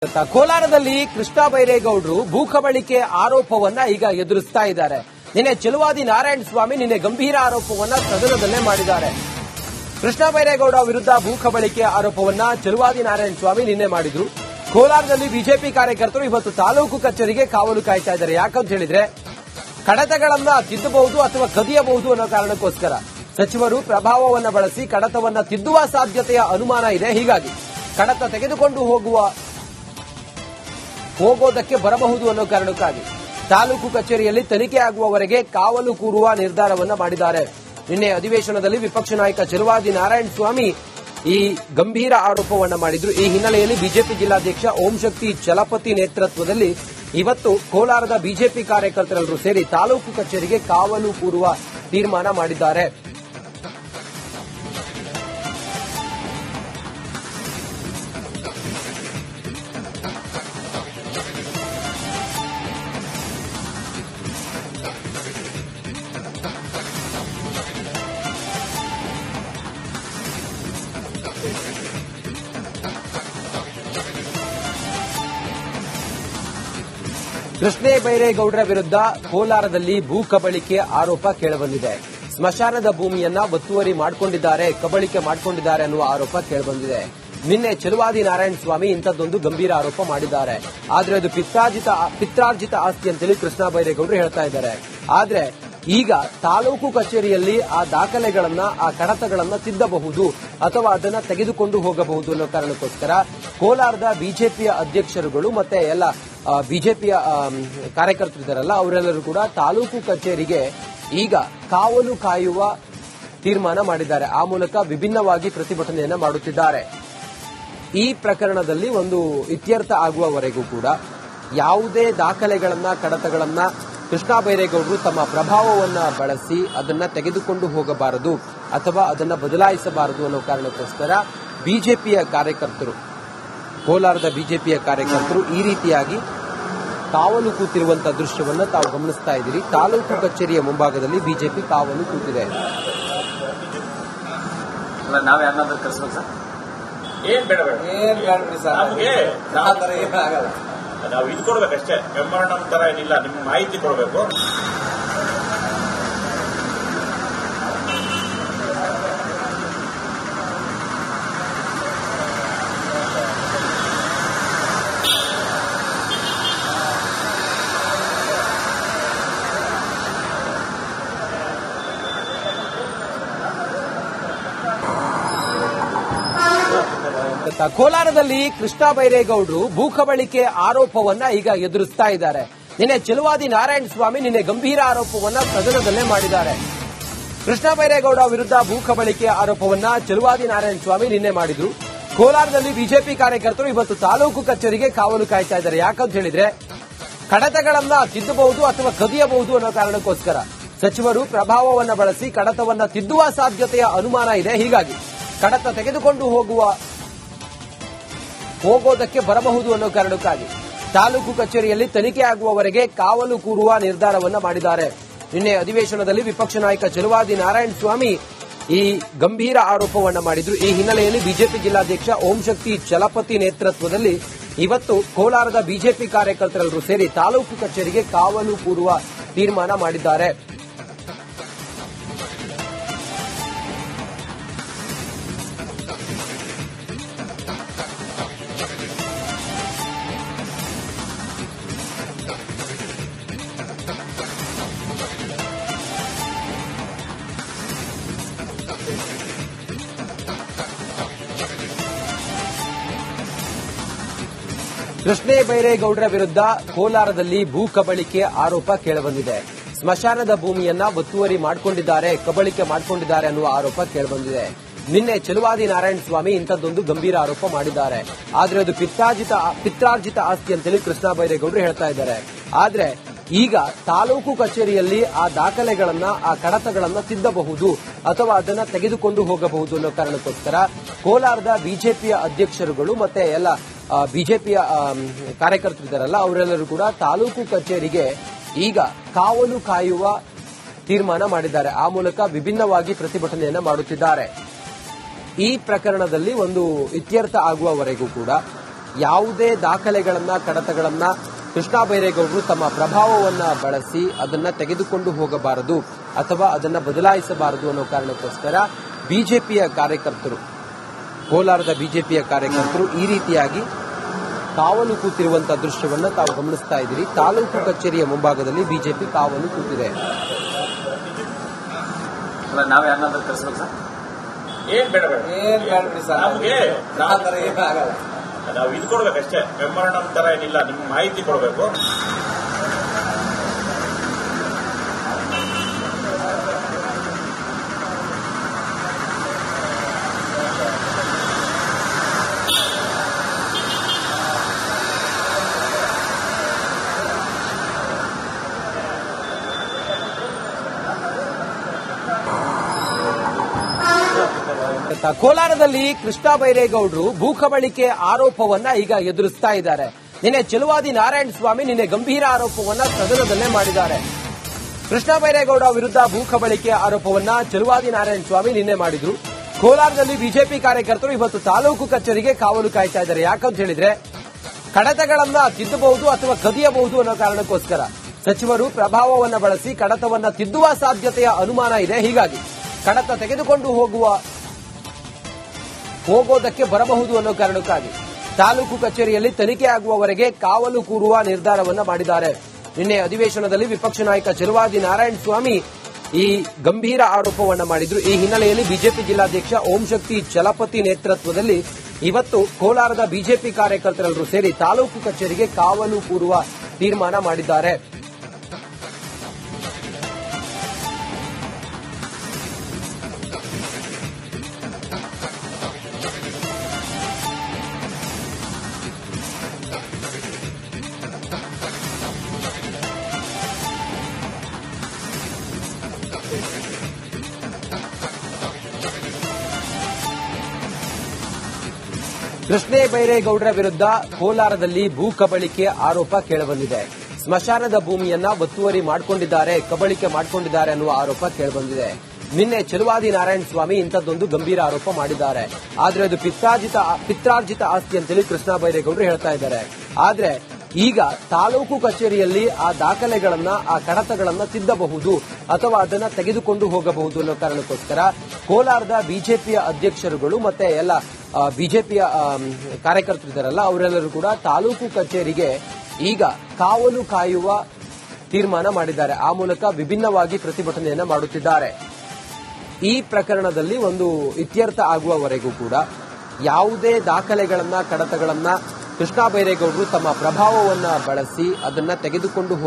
ಕೋಲಾರದಲ್ಲಿ ಕೃಷ್ಣ ಬೈರೇಗೌಡರು ಭೂ ಕಬಳಿಕೆ ಆರೋಪವನ್ನ ಈಗ ಎದುರಿಸ್ತಾ ಇದ್ದಾರೆ. ನಿನ್ನೆ ಚೆಲುವಾದಿ ನಾರಾಯಣ ಸ್ವಾಮಿ ಗಂಭೀರ ಆರೋಪವನ್ನ ಸದನದಲ್ಲೇ ಮಾಡಿದ್ದಾರೆ. ಕೃಷ್ಣ ಬೈರೇಗೌಡ ವಿರುದ್ಧ ಭೂ ಕಬಳಿಕೆ ಆರೋಪವನ್ನ ಚೆಲುವಾದಿ ನಾರಾಯಣ ಸ್ವಾಮಿ ನಿನ್ನೆ ಮಾಡಿದ್ರು. ಕೋಲಾರದಲ್ಲಿ ಬಿಜೆಪಿ ಕಾರ್ಯಕರ್ತರು ಇವತ್ತು ತಾಲೂಕು ಕಚೇರಿಗೆ ಕಾವಲು ಕಾಯ್ತಾ ಇದ್ದಾರೆ. ಯಾಕಂತ ಹೇಳಿದ್ರೆ ಕಡತಗಳನ್ನ ತಿದ್ದಬಹುದು ಅಥವಾ ಕದಿಯಬಹುದು ಅನ್ನೋ ಕಾರಣಕ್ಕೋಸ್ಕರ ಸಚಿವರು ಪ್ರಭಾವವನ್ನ ಬಳಸಿ ಕಡತವನ್ನ ತಿದ್ದುವ ಸಾಧ್ಯತೆಯ ಅನುಮಾನ ಇದೆ. ಹೀಗಾಗಿ ಕಡತ ತೆಗೆದುಕೊಂಡು ಹೋಗೋದಕ್ಕೆ ಬರಬಹುದು ಅನ್ನೋ ಕಾರಣಕ್ಕಾಗಿ ತಾಲೂಕು ಕಚೇರಿಯಲ್ಲಿ ತನಿಖೆ ಆಗುವವರೆಗೆ ಕಾವಲು ಕೂರುವ ನಿರ್ಧಾರವನ್ನ ಮಾಡಿದ್ದಾರೆ. ನಿನ್ನೆ ಅಧಿವೇಶನದಲ್ಲಿ ವಿಪಕ್ಷ ನಾಯಕ ಚೆಲುವಾದಿ ನಾರಾಯಣ ಸ್ವಾಮಿ ಈ ಗಂಭೀರ ಆರೋಪವನ್ನ ಮಾಡಿದ್ರು. ಈ ಹಿನ್ನೆಲೆಯಲ್ಲಿ ಬಿಜೆಪಿ ಜಿಲ್ಲಾಧ್ಯಕ್ಷ ಓಂ ಶಕ್ತಿ ಚಲಪತಿ ನೇತೃತ್ವದಲ್ಲಿ ಇವತ್ತು ಕೋಲಾರದ ಬಿಜೆಪಿ ಕಾರ್ಯಕರ್ತರೆಲ್ಲರೂ ಸೇರಿ ತಾಲೂಕು ಕಚೇರಿಗೆ ಕಾವಲು ಕೂರುವ ತೀರ್ಮಾನ ಮಾಡಿದ್ದಾರೆ. ಕೃಷ್ಣ ಬೈರೇಗೌಡರ ವಿರುದ್ಧ ಕೋಲಾರದಲ್ಲಿ ಭೂ ಕಬಳಿಕೆ ಆರೋಪ ಕೇಳಿಬಂದಿದೆ. ಸ್ಮಶಾನದ ಭೂಮಿಯನ್ನ ಒತ್ತುವರಿ ಮಾಡಿಕೊಂಡಿದ್ದಾರೆ, ಕಬಳಿಕೆ ಮಾಡಿಕೊಂಡಿದ್ದಾರೆ ಅನ್ನುವ ಆರೋಪ ಕೇಳಿಬಂದಿದೆ. ನಿನ್ನೆ ಚೆಲುವಾದಿ ನಾರಾಯಣ ಸ್ವಾಮಿ ಇಂಥದ್ದೊಂದು ಗಂಭೀರ ಆರೋಪ ಮಾಡಿದ್ದಾರೆ. ಆದ್ರೆ ಅದು ಪಿತ್ರಾರ್ಜಿತ ಆಸ್ತಿ ಅಂತೇಳಿ ಕೃಷ್ಣ ಬೈರೇಗೌಡರು ಹೇಳ್ತಾ ಇದ್ದಾರೆ. ಆದ್ರೆ ಈಗ ತಾಲೂಕು ಕಚೇರಿಯಲ್ಲಿ ಆ ದಾಖಲೆಗಳನ್ನ, ಆ ಕಡತಗಳನ್ನ ತಿದ್ದಬಹುದು ಅಥವಾ ಅದನ್ನ ತೆಗೆದುಕೊಂಡು ಹೋಗಬಹುದು ಅನ್ನೋ ಕಾರಣಕ್ಕೋಸ್ಕರ ಕೋಲಾರದ ಬಿಜೆಪಿಯ ಅಧ್ಯಕ್ಷರುಗಳು ಮತ್ತೆ ಎಲ್ಲ ಬಿಜೆಪಿಯ ಕಾರ್ಯಕರ್ತರಿದ್ದಾರಲ್ಲ ಅವರೆಲ್ಲರೂ ಕೂಡ ತಾಲೂಕು ಕಚೇರಿಗೆ ಈಗ ಕಾವಲು ಕಾಯುವ ತೀರ್ಮಾನ ಮಾಡಿದ್ದಾರೆ. ಆ ಮೂಲಕ ವಿಭಿನ್ನವಾಗಿ ಪ್ರತಿಭಟನೆಯನ್ನ ಮಾಡುತ್ತಿದ್ದಾರೆ. ಈ ಪ್ರಕರಣದಲ್ಲಿ ಒಂದು ಇತ್ಯರ್ಥ ಆಗುವವರೆಗೂ ಕೂಡ ಯಾವುದೇ ದಾಖಲೆಗಳನ್ನ, ಕಡತಗಳನ್ನ ಕೃಷ್ಣ ಬೈರೇಗೌಡರು ತಮ್ಮ ಪ್ರಭಾವವನ್ನ ಬಳಸಿ ಅದನ್ನ ತೆಗೆದುಕೊಂಡು ಹೋಗಬಾರದು ಅಥವಾ ಅದನ್ನ ಬದಲಾಯಿಸಬಾರದು ಅನ್ನೋ ಕಾರಣಕ್ಕೋಸ್ಕರ ಬಿಜೆಪಿಯ ಕಾರ್ಯಕರ್ತರು, ಕೋಲಾರದ ಬಿಜೆಪಿಯ ಕಾರ್ಯಕರ್ತರು ಈ ರೀತಿಯಾಗಿ ಕಾವಲು ಕೂತಿರುವಂತಹ ದೃಶ್ಯವನ್ನ ತಾವು ಗಮನಿಸ್ತಾ ಇದ್ದೀರಿ. ತಾಲೂಕು ಕಚೇರಿಯ ಮುಂಭಾಗದಲ್ಲಿ ಬಿಜೆಪಿ ಕಾವಲು ಕೂತಿದೆ. ನಾವು ಇದು ಕೊಡ್ಬೇಕಷ್ಟೇ, ಮೆಮೊರಂಡಮ್ ತರ ಏನಿಲ್ಲ, ನಿಮ್ಗೆ ಮಾಹಿತಿ ಕೊಡಬೇಕು. ಕೋಲಾರದಲ್ಲಿ ಕೃಷ್ಣ ಬೈರೇಗೌಡರು ಭೂ ಕಬಳಿಕೆ ಆರೋಪವನ್ನ ಈಗ ಎದುರಿಸ್ತಾ ಇದ್ದಾರೆ. ನಿನ್ನೆ ಚೆಲುವಾದಿ ನಾರಾಯಣ ಸ್ವಾಮಿ ಗಂಭೀರ ಆರೋಪವನ್ನ ಸದನದಲ್ಲೇ ಮಾಡಿದ್ದಾರೆ. ಕೃಷ್ಣ ಬೈರೇಗೌಡ ವಿರುದ್ಧ ಭೂ ಕಬಳಿಕೆ ಆರೋಪವನ್ನ ಚೆಲುವಾದಿ ನಾರಾಯಣ ಸ್ವಾಮಿ ನಿನ್ನೆ ಮಾಡಿದ್ರು. ಕೋಲಾರದಲ್ಲಿ ಬಿಜೆಪಿ ಕಾರ್ಯಕರ್ತರು ಇವತ್ತು ತಾಲೂಕು ಕಚೇರಿಗೆ ಕಾವಲು ಕಾಯ್ತಾ ಇದ್ದಾರೆ. ಯಾಕಂತ ಹೇಳಿದ್ರೆ ಕಡತಗಳನ್ನ ತಿದ್ದಬಹುದು ಅಥವಾ ಕದಿಯಬಹುದು ಅನ್ನೋ ಕಾರಣಕ್ಕೋಸ್ಕರ ಸಚಿವರು ಪ್ರಭಾವವನ್ನ ಬಳಸಿ ಕಡತವನ್ನ ತಿದ್ದುವ ಸಾಧ್ಯತೆಯ ಅನುಮಾನ ಇದೆ. ಹೀಗಾಗಿ ಕಡತ ತೆಗೆದುಕೊಂಡು ಹೋಗೋದಕ್ಕೆ ಬರಬಹುದು ಅನ್ನೋ ಕಾರಣಕ್ಕಾಗಿ ತಾಲೂಕು ಕಚೇರಿಯಲ್ಲಿ ತನಿಖೆ ಆಗುವವರೆಗೆ ಕಾವಲು ಕೂರುವ ನಿರ್ಧಾರವನ್ನ ಮಾಡಿದ್ದಾರೆ. ನಿನ್ನೆ ಅಧಿವೇಶನದಲ್ಲಿ ವಿಪಕ್ಷ ನಾಯಕ ಚೆಲುವಾದಿ ನಾರಾಯಣ ಸ್ವಾಮಿ ಈ ಗಂಭೀರ ಆರೋಪವನ್ನ ಮಾಡಿದ್ರು. ಈ ಹಿನ್ನೆಲೆಯಲ್ಲಿ ಬಿಜೆಪಿ ಜಿಲ್ಲಾಧ್ಯಕ್ಷ ಓಂ ಶಕ್ತಿ ಚಲಪತಿ ನೇತೃತ್ವದಲ್ಲಿ ಇವತ್ತು ಕೋಲಾರದ ಬಿಜೆಪಿ ಕಾರ್ಯಕರ್ತರೆಲ್ಲರೂ ಸೇರಿ ತಾಲೂಕು ಕಚೇರಿಗೆ ಕಾವಲು ಕೂರುವ ತೀರ್ಮಾನ ಮಾಡಿದ್ದಾರೆ. ಕೃಷ್ಣ ಬೈರೇಗೌಡರ ವಿರುದ್ಧ ಕೋಲಾರದಲ್ಲಿ ಭೂ ಕಬಳಿಕೆ ಆರೋಪ ಕೇಳಿಬಂದಿದೆ. ಸ್ಮಶಾನದ ಭೂಮಿಯನ್ನ ಒತ್ತುವರಿ ಮಾಡಿಕೊಂಡಿದ್ದಾರೆ, ಕಬಳಿಕೆ ಮಾಡಿಕೊಂಡಿದ್ದಾರೆ ಅನ್ನುವ ಆರೋಪ ಕೇಳಿಬಂದಿದೆ. ನಿನ್ನೆ ಚೆಲುವಾದಿ ನಾರಾಯಣ ಸ್ವಾಮಿ ಇಂಥದ್ದೊಂದು ಗಂಭೀರ ಆರೋಪ ಮಾಡಿದ್ದಾರೆ. ಆದ್ರೆ ಅದು ಪಿತ್ರಾರ್ಜಿತ ಆಸ್ತಿ ಅಂತೇಳಿ ಕೃಷ್ಣ ಬೈರೇಗೌಡರು ಹೇಳ್ತಾ ಇದ್ದಾರೆ. ಆದ್ರೆ ಈಗ ತಾಲೂಕು ಕಚೇರಿಯಲ್ಲಿ ಆ ದಾಖಲೆಗಳನ್ನ, ಆ ಕಡತಗಳನ್ನ ತಿದ್ದಬಹುದು ಅಥವಾ ಅದನ್ನ ತೆಗೆದುಕೊಂಡು ಹೋಗಬಹುದು ಅನ್ನೋ ಕಾರಣಕ್ಕೋಸ್ಕರ ಕೋಲಾರದ ಬಿಜೆಪಿಯ ಅಧ್ಯಕ್ಷರುಗಳು ಮತ್ತೆ ಎಲ್ಲ ಬಿಜೆಪಿಯ ಕಾರ್ಯಕರ್ತರಿದ್ದಾರಲ್ಲ ಅವರೆಲ್ಲರೂ ಕೂಡ ತಾಲೂಕು ಕಚೇರಿಗೆ ಈಗ ಕಾವಲು ಕಾಯುವ ತೀರ್ಮಾನ ಮಾಡಿದ್ದಾರೆ. ಆ ಮೂಲಕ ವಿಭಿನ್ನವಾಗಿ ಪ್ರತಿಭಟನೆಯನ್ನ ಮಾಡುತ್ತಿದ್ದಾರೆ. ಈ ಪ್ರಕರಣದಲ್ಲಿ ಒಂದು ಇತ್ಯರ್ಥ ಆಗುವವರೆಗೂ ಕೂಡ ಯಾವುದೇ ದಾಖಲೆಗಳನ್ನ ಕಡತಗಳನ್ನ ಕೃಷ್ಣ ಬೈರೇಗೌಡರು ತಮ್ಮ ಪ್ರಭಾವವನ್ನ ಬಳಸಿ ಅದನ್ನ ತೆಗೆದುಕೊಂಡು ಹೋಗಬಾರದು ಅಥವಾ ಅದನ್ನ ಬದಲಾಯಿಸಬಾರದು ಅನ್ನೋ ಕಾರಣಕ್ಕೋಸ್ಕರ ಬಿಜೆಪಿಯ ಕಾರ್ಯಕರ್ತರು, ಕೋಲಾರದ ಬಿಜೆಪಿಯ ಕಾರ್ಯಕರ್ತರು ಈ ರೀತಿಯಾಗಿ ಕಾವಲು ಕೂತಿರುವಂತಹ ದೃಶ್ಯವನ್ನ ತಾವು ಗಮನಿಸ್ತಾ ಇದ್ದೀರಿ. ತಾಲೂಕು ಕಚೇರಿಯ ಮುಂಭಾಗದಲ್ಲಿ ಬಿಜೆಪಿ ಕಾವಲು ಕೂತಿದೆ. ನಾವ್ ಯಾರನ್ನಾದ್ರೂ ಕರೆಸ್ಬೇಕು ಸರ್? ಏನ್ ಬೇಡ ನಮಗೆ ನಾವು ಇದು ಕೊಡ್ಬೇಕಷ್ಟೇ, ಮೆಮೊರಂಡಮ್ ತರ ಏನಿಲ್ಲ, ನಿಮ್ಗೆ ಮಾಹಿತಿ ಕೊಡಬೇಕು. ಕೋಲಾರದಲ್ಲಿ ಕೃಷ್ಣ ಬೈರೇಗೌಡರು ಭೂಕಬಳಿಕೆ ಆರೋಪವನ್ನ ಈಗ ಎದುರಿಸ್ತಾ ಇದ್ದಾರೆ. ನಿನ್ನೆ ಚೆಲುವಾದಿ ನಾರಾಯಣ ಸ್ವಾಮಿ ಗಂಭೀರ ಆರೋಪವನ್ನ ಸದನದಲ್ಲೇ ಮಾಡಿದ್ದಾರೆ. ಕೃಷ್ಣ ಬೈರೇಗೌಡ ವಿರುದ್ಧ ಭೂಕಬಳಿಕೆ ಆರೋಪವನ್ನ ಚೆಲುವಾದಿ ನಾರಾಯಣ ಸ್ವಾಮಿ ನಿನ್ನೆ ಮಾಡಿದ್ರು. ಕೋಲಾರದಲ್ಲಿ ಬಿಜೆಪಿ ಕಾರ್ಯಕರ್ತರು ಇವತ್ತು ತಾಲೂಕು ಕಚೇರಿಗೆ ಕಾವಲು ಕಾಯ್ತಾ ಇದ್ದಾರೆ. ಯಾಕಂತ ಹೇಳಿದ್ರೆ ಕಡತಗಳನ್ನ ತಿದ್ದಬಹುದು ಅಥವಾ ಕದಿಯಬಹುದು ಅನ್ನೋ ಕಾರಣಕ್ಕೋಸ್ಕರ ಸಚಿವರು ಪ್ರಭಾವವನ್ನ ಬಳಸಿ ಕಡತವನ್ನ ತಿದ್ದುವ ಸಾಧ್ಯತೆಯ ಅನುಮಾನ ಇದೆ. ಹೀಗಾಗಿ ಕಡತ ತೆಗೆದುಕೊಂಡು ಹೋಗೋದಕ್ಕೆ ಬರಬಹುದು ಅನ್ನೋ ಕಾರಣಕ್ಕಾಗಿ ತಾಲೂಕು ಕಚೇರಿಯಲ್ಲಿ ತನಿಖೆ ಆಗುವವರೆಗೆ ಕಾವಲು ಕೂರುವ ನಿರ್ಧಾರವನ್ನ ಮಾಡಿದ್ದಾರೆ. ನಿನ್ನೆ ಅಧಿವೇಶನದಲ್ಲಿ ವಿಪಕ್ಷ ನಾಯಕ ಚೆಲುವಾದಿ ನಾರಾಯಣ ಸ್ವಾಮಿ ಈ ಗಂಭೀರ ಆರೋಪವನ್ನ ಮಾಡಿದ್ರು. ಈ ಹಿನ್ನೆಲೆಯಲ್ಲಿ ಬಿಜೆಪಿ ಜಿಲ್ಲಾಧ್ಯಕ್ಷ ಓಂ ಶಕ್ತಿ ಚಲಪತಿ ನೇತೃತ್ವದಲ್ಲಿ ಇವತ್ತು ಕೋಲಾರದ ಬಿಜೆಪಿ ಕಾರ್ಯಕರ್ತರೆಲ್ಲರೂ ಸೇರಿ ತಾಲೂಕು ಕಚೇರಿಗೆ ಕಾವಲು ಕೂರುವ ತೀರ್ಮಾನ ಮಾಡಿದ್ದಾರೆ. ಕೃಷ್ಣ ಬೈರೇಗೌಡರ ವಿರುದ್ಧ ಕೋಲಾರದಲ್ಲಿ ಭೂ ಕಬಳಿಕೆ ಆರೋಪ ಕೇಳಿಬಂದಿದೆ. ಸ್ಮಶಾನದ ಭೂಮಿಯನ್ನ ಒತ್ತುವರಿ ಮಾಡಿಕೊಂಡಿದ್ದಾರೆ, ಕಬಳಿಕೆ ಮಾಡಿಕೊಂಡಿದ್ದಾರೆ ಅನ್ನುವ ಆರೋಪ ಕೇಳಿಬಂದಿದೆ. ನಿನ್ನೆ ಚೆಲುವಾದಿ ನಾರಾಯಣ ಸ್ವಾಮಿ ಇಂಥದ್ದೊಂದು ಗಂಭೀರ ಆರೋಪ ಮಾಡಿದ್ದಾರೆ. ಆದ್ರೆ ಅದು ಪಿತ್ರಾರ್ಜಿತ ಆಸ್ತಿ ಅಂತೇಳಿ ಕೃಷ್ಣ ಬೈರೇಗೌಡರು ಹೇಳ್ತಾ ಇದ್ದಾರೆ. ಆದ್ರೆ ಈಗ ತಾಲೂಕು ಕಚೇರಿಯಲ್ಲಿ ಆ ದಾಖಲೆಗಳನ್ನ, ಆ ಕಡತಗಳನ್ನ ತಿದ್ದಬಹುದು ಅಥವಾ ಅದನ್ನ ತೆಗೆದುಕೊಂಡು ಹೋಗಬಹುದು ಅನ್ನೋ ಕಾರಣಕ್ಕೋಸ್ಕರ ಕೋಲಾರದ ಬಿಜೆಪಿಯ ಅಧ್ಯಕ್ಷರುಗಳು ಮತ್ತೆ ಎಲ್ಲ ಬಿಜೆಪಿಯ ಕಾರ್ಯಕರ್ತರಿದ್ದಾರಲ್ಲ ಅವರೆಲ್ಲರೂ ಕೂಡ ತಾಲೂಕು ಕಚೇರಿಗೆ ಈಗ ಕಾವಲು ಕಾಯುವ ತೀರ್ಮಾನ ಮಾಡಿದ್ದಾರೆ. ಆ ಮೂಲಕ ವಿಭಿನ್ನವಾಗಿ ಪ್ರತಿಭಟನೆಯನ್ನ ಮಾಡುತ್ತಿದ್ದಾರೆ. ಈ ಪ್ರಕರಣದಲ್ಲಿ ಒಂದು ಇತ್ಯರ್ಥ ಆಗುವವರೆಗೂ ಕೂಡ ಯಾವುದೇ ದಾಖಲೆಗಳನ್ನ, ಕಡತಗಳನ್ನ ಕೃಷ್ಣ ಬೈರೇಗೌಡರು ತಮ್ಮ ಪ್ರಭಾವವನ್ನ ಬಳಸಿ ಅದನ್ನ ತೆಗೆದುಕೊಂಡು